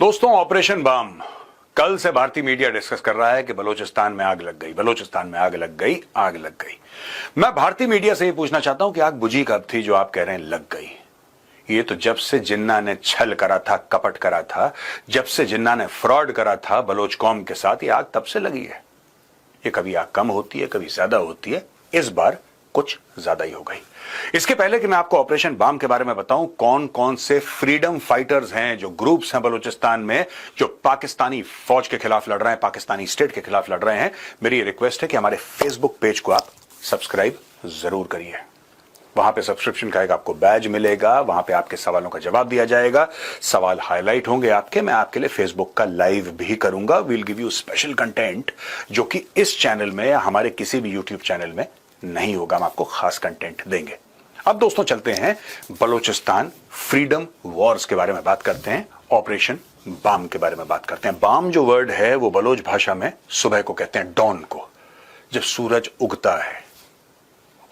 दोस्तों, ऑपरेशन बम कल से भारतीय मीडिया डिस्कस कर रहा है कि बलूचिस्तान में आग लग गई, बलूचिस्तान में आग लग गई, आग लग गई। मैं भारतीय मीडिया से ये पूछना चाहता हूं कि आग बुझी कब थी जो आप कह रहे हैं लग गई। ये तो जब से जिन्ना ने छल करा था, कपट करा था, जब से जिन्ना ने फ्रॉड करा था बलोच कौम के साथ, ये आग तब से लगी है। ये कभी आग कम होती है, कभी ज्यादा होती है, इस बार कुछ ज्यादा ही हो गई। इसके पहले कि मैं आपको ऑपरेशन बम के बारे में बताऊं, कौन कौन से फ्रीडम फाइटर्स हैं, जो ग्रुप्स हैं बलूचिस्तान में, जो पाकिस्तानी फौज के खिलाफ लड़ रहे हैं, पाकिस्तानी स्टेट के खिलाफ लड़ रहे हैं, मेरी रिक्वेस्ट है कि हमारे फेसबुक पेज को आप सब्सक्राइब जरूर करिए। वहां पे सब्सक्रिप्शन का एक आपको बैज मिलेगा, वहां पे आपके सवालों का जवाब दिया जाएगा, सवाल हाईलाइट होंगे आपके, मैं आपके लिए फेसबुक का लाइव भी करूंगा। We'll give you special content जो कि इस चैनल में या हमारे किसी भी यूट्यूब चैनल में नहीं होगा। हम आपको खास कंटेंट देंगे। अब दोस्तों चलते हैं बलूचिस्तान फ्रीडम वॉर्स के बारे में बात करते हैं, ऑपरेशन बम के बारे में बात करते हैं। बम जो वर्ड है वो बलोच भाषा में सुबह को कहते हैं, डॉन को, जब सूरज उगता है।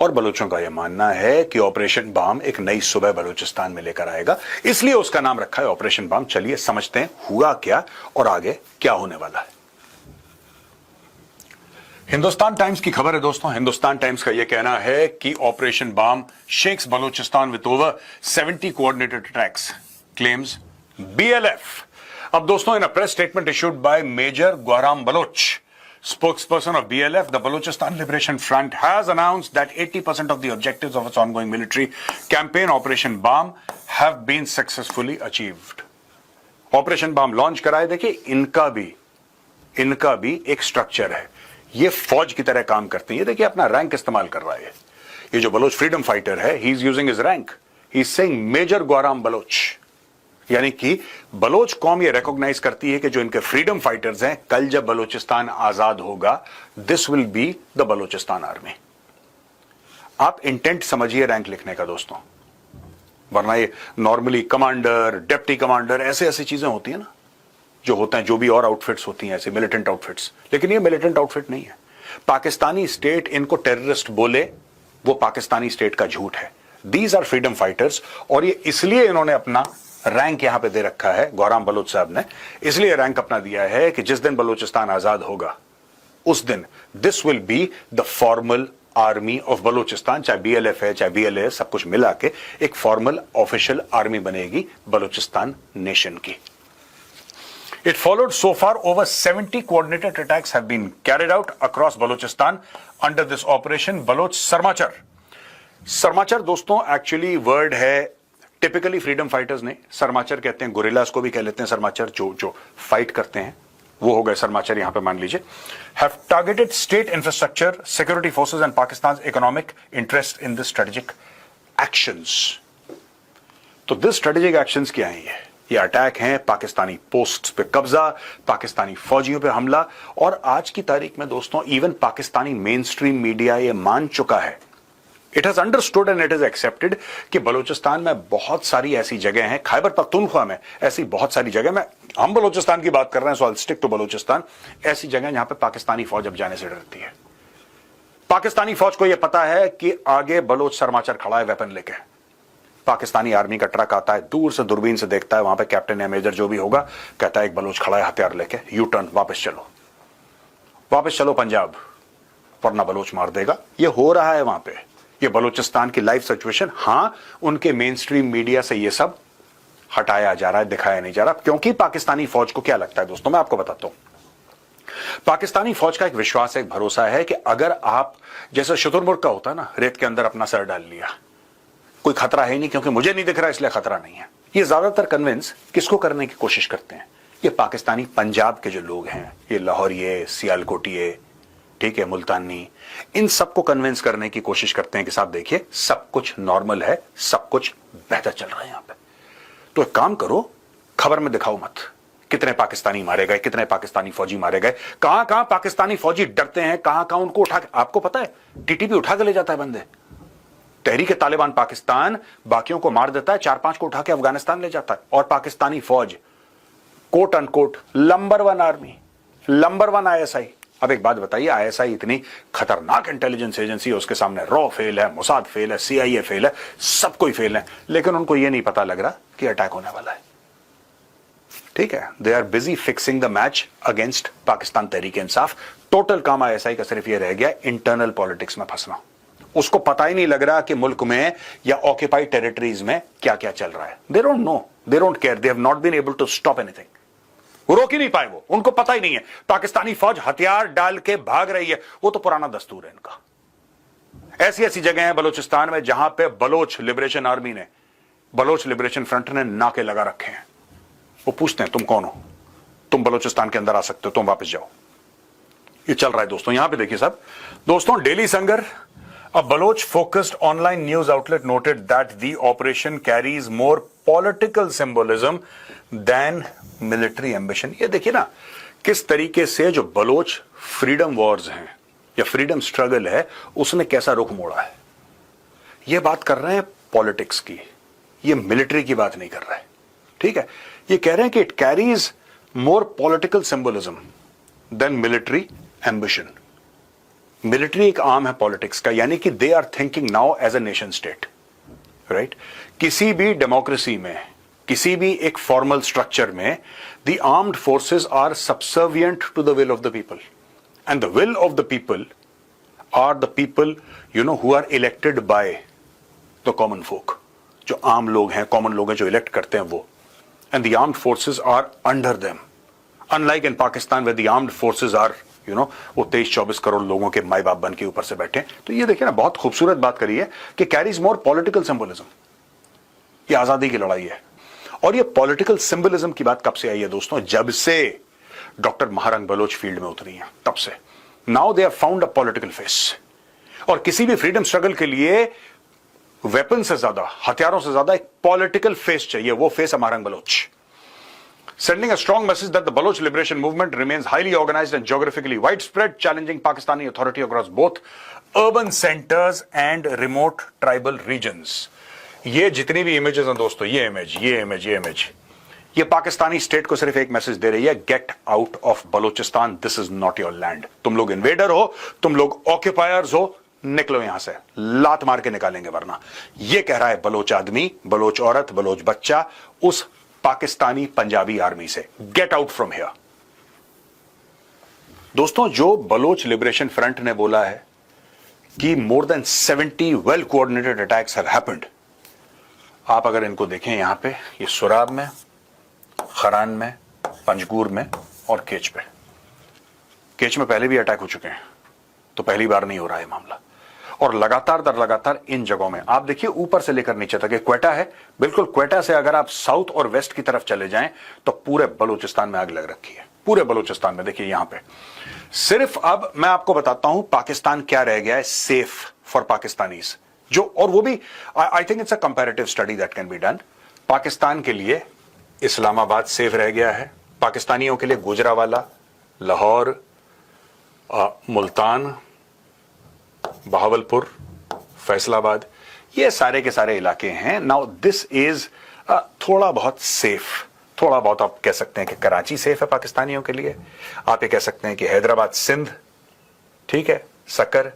और बलूचों का यह मानना है कि ऑपरेशन बम एक नई सुबह बलूचिस्तान में लेकर आएगा, इसलिए उसका नाम रखा है ऑपरेशन बम। चलिए समझते हैं हुआ क्या और आगे क्या होने वाला है। हिंदुस्तान टाइम्स की खबर है दोस्तों। हिंदुस्तान टाइम्स का यह कहना है कि operation Baam shakes Balochistan with over 70 coordinated attacks, claims BLF। अब दोस्तों, in a press statement issued by major Gwaram Baloch, spokesperson of BLF, the Balochistan Liberation Front has announced that 80% of the objectives of its ongoing military campaign, Operation BAM, have been successfully achieved. Operation BAM launch कराए। देखिए, इनका भी एक structure है। ये फौज की तरह काम करते हैं। ये देखिए, अपना रैंक इस्तेमाल कर रहा है। ये जो बलोच फ्रीडम फाइटर है, he is using his rank, he is saying major Gwaram Baloch, यानी कि बलोच कौम ये रिकॉग्नाइज करती है कि जो इनके फ्रीडम फाइटर्स हैं, कल जब बलोचिस्तान आजाद होगा, this will be the Balochistan army. आप इंटेंट समझिए रैंक लिखने का दोस्तों, वरना ये नॉर्मली कमांडर, डिप्टी कमांडर, ऐसे ऐसी चीजें होती है ना, जो होता है, जो भी और आउटफिट्स होती हैं ऐसे मिलिटेंट आउटफिट्स, लेकिन ये मिलिटेंट आउटफिट नहीं है। पाकिस्तानी स्टेट इनको टेररिस्ट बोले, वो पाकिस्तानी स्टेट का झूठ है। दीज आर फ्रीडम फाइटर्स, और ये इसलिए इन्होंने अपना रैंक यहां पे दे रखा है, गौराम बलोच साहब ने इसलिए रैंक अपना दिया है कि जिस दिन बलूचिस्तान आजाद होगा उस दिन this will be the formal army of Balochistan. चाहे BLF है, चाहे BLA, सब कुछ मिला के एक फॉर्मल ऑफिशियल आर्मी बनेगी बलूचिस्तान नेशन की। It followed so far over 70 coordinated attacks have been carried out across Balochistan under this operation Baloch Sarmachar। सरमाचर दोस्तों एक्चुअली वर्ड है, टिपिकली फ्रीडम फाइटर्स ने सरमाचर कहते हैं, गुरिल्लास को भी कह लेते हैं सरमाचर, जो फाइट करते हैं वो हो गए सरमाचर। यहां पे मान लीजिए, have targeted state infrastructure, security forces and Pakistan economic interest in this strategic actions. तो दिस स्ट्रेटेजिक एक्शंस क्या है? ये अटैक हैं पाकिस्तानी पोस्ट्स पे कब्जा, पाकिस्तानी फौजियों पे हमला। और आज की तारीख में दोस्तों even Pakistani main stream media ये मान चुका है, it has understood and it is accepted कि बलूचिस्तान में बहुत सारी ऐसी जगह हैं, खैबर पख्तूनख्वा में ऐसी बहुत सारी जगह में, हम बलूचिस्तान की बात कर रहे हैं, so I will stick to Balochistan, ऐसी जगह जहां पे पाकिस्तानी फौज अब जाने से डरती है। पाकिस्तानी फौज को यह पता है कि आगे बलोच सरमाचर खड़ा है वेपन लेके। पाकिस्तानी आर्मी का ट्रक आता है, दूर से दूरबीन से देखता है, वहां पे कैप्टन या मेजर जो भी होगा, कहता है एक बलोच खड़ा है हथियार लेके, यू टर्न, वापस चलो पंजाब, वरना बलोच मार देगा। ये हो रहा है वहां पे, ये बलूचिस्तान की लाइव सिचुएशन। हां, उनके मेन स्ट्रीम मीडिया से ये सब हटाया जा रहा है, दिखाया नहीं जा रहा, क्योंकि पाकिस्तानी फौज को क्या लगता है दोस्तों, मैं आपको बताता हूं। पाकिस्तानी फौज का एक विश्वास है, एक भरोसा है कि अगर आप, जैसे शुतुरमुर्ग का होता है ना, रेत के अंदर अपना सर डाल लिया, कोई खतरा है नहीं, क्योंकि मुझे नहीं दिख रहा इसलिए खतरा नहीं है। ये ज्यादातर कन्विंस किसको करने की कोशिश करते हैं? ये पाकिस्तानी पंजाब के जो लोग हैं, ये लाहौरिये, सियालकोटिये, ठीक है, मुल्तानी, इन सबको कन्विंस करने की कोशिश करते हैं कि साहब देखिए सब कुछ नॉर्मल है, सब कुछ बेहतर चल रहा है यहां पे। तो एक काम करो, खबर में दिखाओ मत कितने पाकिस्तानी मारे गए, कितने पाकिस्तानी फौजी मारे गए, कहां कहां पाकिस्तानी फौजी डरते हैं, कहां कहां उनको उठा के, आपको पता है TTP उठा के ले जाता है बंदे। तहरीक तालिबान पाकिस्तान बाकियों को मार देता है, 4-5 को उठा के अफगानिस्तान ले जाता है। और पाकिस्तानी फौज quote unquote number 1 army, number 1 ISI। अब एक बात बताइए, ISI इतनी खतरनाक इंटेलिजेंस एजेंसी है, उसके सामने रॉ फेल है, मोसाद फेल है, CIA फेल है, सब कोई फेल है, लेकिन उनको यह नहीं पता लग रहा कि अटैक होने वाला है। ठीक है, they are busy fixing the match against Pakistan Tehreek Insaf. Total काम आईएसआई का सिर्फ ये रह गया इंटरनल पॉलिटिक्स में फंसना। उसको पता ही नहीं लग रहा कि मुल्क में या ऑक्यूपाइड टेरिटरीज में क्या क्या चल रहा है। They don't know, they don't care, they have not been able to stop anything. वो रोक ही नहीं पाए, वो उनको पता ही नहीं है। पाकिस्तानी फौज हथियार डाल के भाग रही है, वो तो पुराना दस्तूर है इनका। ऐसी ऐसी जगह है बलूचिस्तान में जहां पे बलोच लिबरेशन आर्मी ने, बलोच लिबरेशन फ्रंट ने नाके लगा रखे हैं। वो पूछते हैं तुम कौन हो, तुम बलूचिस्तान के अंदर आ सकते हो, तुम वापस जाओ। ये चल रहा है दोस्तों। यहां पे देखिए साहब, दोस्तों daily Sengar, a Baloch focused online news outlet noted that the operation carries more political symbolism than military ambition। ये देखिए ना किस तरीके से जो बलोच फ्रीडम वॉर्स हैं या फ्रीडम स्ट्रगल है उसने कैसा रुख मोड़ा है। ये बात कर रहे हैं पॉलिटिक्स की, ये मिलिट्री की बात नहीं कर रहे हैं। ठीक है, ये कह रहे हैं कि it carries more political symbolism than military ambition. Military एक आर्म है पॉलिटिक्स का, यानी कि they are thinking now as a nation state, right. किसी भी डेमोक्रेसी में, किसी भी एक फॉर्मल स्ट्रक्चर में, the armed forces are subservient to the will of the people, and the will of the people are the people you know who are elected by the common folk. जो आम लोग हैं, common लोग हैं जो elect करते हैं वो, and the armed forces are under them. Unlike in Pakistan where the armed forces are you know वो 23-24 करोड़ लोगों के माई बाप बन के ऊपर से बैठे। तो ये देखिए ना, बहुत खूबसूरत बात करी है कि कैरीज मोर पॉलिटिकल सिंबलिज्म। ये आजादी की लड़ाई है। और ये पॉलिटिकल सिंबलिज्म की बात कब से आई है दोस्तों? जब से डॉक्टर महारंग बलोच फील्ड में उतरी हैं, तब से। Now they have found a political face. और किसी भी फ्रीडम स्ट्रगल के लिए वेपन से ज्यादा, हथियारों से ज्यादा एक पॉलिटिकल फेस चाहिए। वो फेस है Mahrang Bloch, sending a strong message that the Baloch liberation movement remains highly organized and geographically widespread, challenging Pakistani authority across both urban centers and remote tribal regions। ये जितनी भी इमेजेस हैं दोस्तों, ये image ये पाकिस्तानी स्टेट को सिर्फ एक मैसेज दे रही है, get out of Balochistan, this is not your land. तुम लोग इन्वेडर हो, तुम लोग ऑक्यूपायर्स हो, निकलो यहां से, लात मार के निकालेंगे वरना। ये कह रहा है बलोच आदमी, बलोच औरत, बलोच बच्चा उस पाकिस्तानी पंजाबी आर्मी से, गेट आउट फ्रॉम हियर। दोस्तों, जो बलोच लिबरेशन फ्रंट ने बोला है कि more than 70 well coordinated attacks have happened, आप अगर इनको देखें यहां पे, ये सुराब में, खरान में, पंजगूर में और केच पे। केच में पहले भी अटैक हो चुके हैं, तो पहली बार नहीं हो रहा है मामला। और लगातार दर लगातार इन जगहों में आप देखिए, ऊपर से लेकर नीचे तक, क्वेटा है, बिल्कुल क्वेटा से अगर आप साउथ और वेस्ट की तरफ चले जाएं तो पूरे बलूचिस्तान में आग लग रखी है। पूरे बलूचिस्तान में देखिए यहां पे सिर्फ, अब मैं आपको बताता हूं पाकिस्तान क्या रह गया है सेफ फॉर पाकिस्तानीज, जो, और वो भी I think it's a comparative study that can be done. Pakistan के लिए इस्लामाबाद सेफ रह गया है, पाकिस्तानियों के लिए गुजरावाला, लाहौर, मुल्तान, बहावलपुर, फैसलाबाद, ये सारे के सारे इलाके हैं। नाउ दिस इज थोड़ा बहुत सेफ, थोड़ा बहुत आप कह सकते हैं कि कराची सेफ है पाकिस्तानियों के लिए, आप ये कह सकते हैं कि हैदराबाद, सिंध, ठीक है, Sukkur,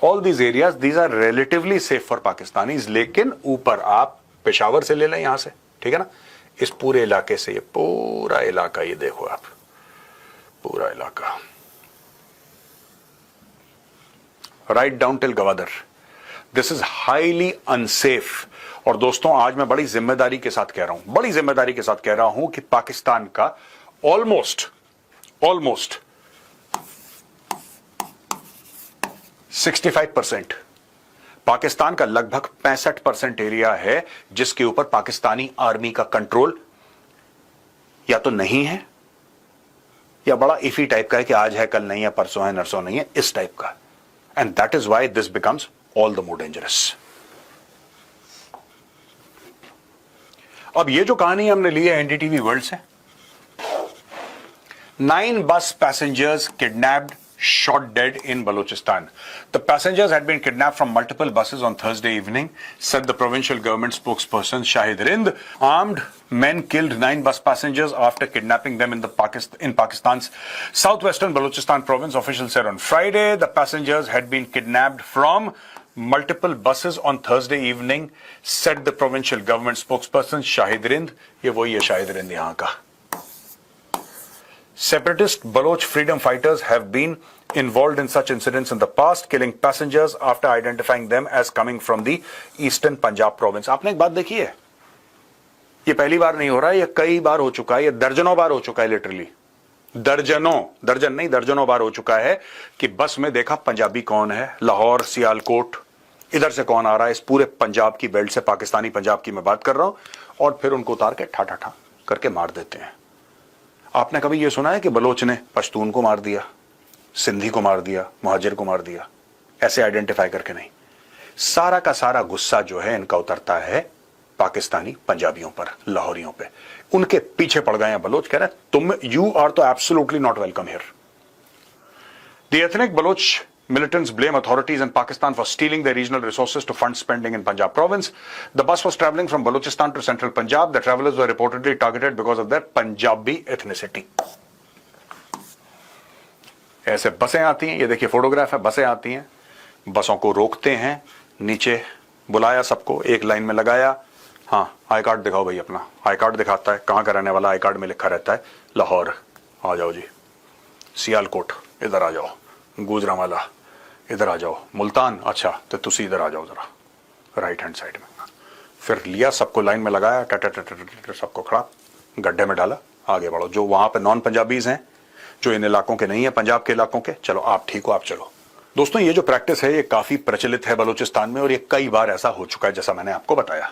all these areas, these are relatively safe for Pakistanis. लेकिन ऊपर आप पेशावर से ले लें यहां से, ठीक है ना, इस पूरे इलाके से, ये पूरा इलाका, ये देखो आप, पूरा इलाका write down till Gwadar, this is highly unsafe. और दोस्तों, आज मैं बड़ी जिम्मेदारी के साथ कह रहा हूं, बड़ी जिम्मेदारी के साथ कह रहा हूं कि पाकिस्तान का ऑलमोस्ट 65%, पाकिस्तान का लगभग 65% एरिया है जिसके ऊपर पाकिस्तानी आर्मी का कंट्रोल या तो नहीं है या बड़ा इफी टाइप का है कि आज है कल नहीं है, परसों है नरसों नहीं है, इस टाइप का। And that is why this becomes all the more dangerous। अब ये जो कहानी हमने ली है एनडीटीवी वर्ल्ड से, 9 bus passengers kidnapped, shot dead in Balochistan। The passengers had been kidnapped from multiple buses on Thursday evening, said the provincial government spokesperson Shahid Rind। Armed men killed 9 bus passengers after kidnapping them in Pakistan's southwestern Balochistan province, officials said on Friday। The passengers had been kidnapped from multiple buses on Thursday evening, said the provincial government spokesperson Shahid Rind. ये वही है शाहिद रिंद यहाँ का. Separatist Baloch freedom fighters have been involved in such incidents in the past, killing passengers after identifying them as coming from the eastern Punjab province. आपने एक बात देखी है, ये पहली बार नहीं हो रहा है, ये कई बार हो चुका है, ये दर्जनों बार हो चुका है. लिटरली दर्जनों बार हो चुका है कि बस में देखा पंजाबी कौन है, लाहौर, सियालकोट, इधर से कौन आ रहा है, इस पूरे पंजाब की बेल्ट से, पाकिस्तानी पंजाब की मैं बात कर रहा हूं, और फिर उनको उतार के ठा ठा ठा करके मार देते हैं. आपने कभी यह सुना है कि बलोच ने पश्तून को मार दिया, सिंधी को मार दिया, मुहाजिर को मार दिया, ऐसे आइडेंटिफाई करके नहीं. सारा का सारा गुस्सा जो है इनका उतरता है पाकिस्तानी पंजाबियों पर, लाहौरियों पे. उनके पीछे पड़ गए हैं बलोच, कह रहे हैं तुम, यू आर तो absolutely not welcome here. The ethnic Baloch militants blame authorities in Pakistan for stealing their regional resources to fund spending in Punjab province. The bus was traveling from Balochistan to central Punjab. The travelers were reportedly targeted because of their Punjabi ethnicity. ऐसे बसें आती हैं, ये देखिए photograph है, बसें आती हैं, बसों को रोकते हैं, नीचे बुलाया सबको, एक लाइन में लगाया, हाँ आई कार्ड दिखाओ भाई अपना, आई कार्ड दिखाता है, कहाँ का रहने वाला, आई कार्ड में लिखा रहता है लाहौर, आ जाओ जी, सियालकोट इधर आ जाओ, गुजरांवाला इधर आ जाओ, मुल्तान अच्छा तो तुसी इधर आ जाओ जरा राइट हैंड साइड में. फिर लिया सबको लाइन में लगाया, सबको खड़ा गड्ढे में डाला, आगे बढ़ो. जो वहां पे नॉन पंजाबीज हैं, जो इन इलाकों के नहीं है, पंजाब के इलाकों के, चलो आप ठीक हो, आप चलो. दोस्तों ये जो प्रैक्टिस है ये काफी प्रचलित है बलूचिस्तान में, और ये कई बार ऐसा हो चुका है जैसा मैंने आपको बताया.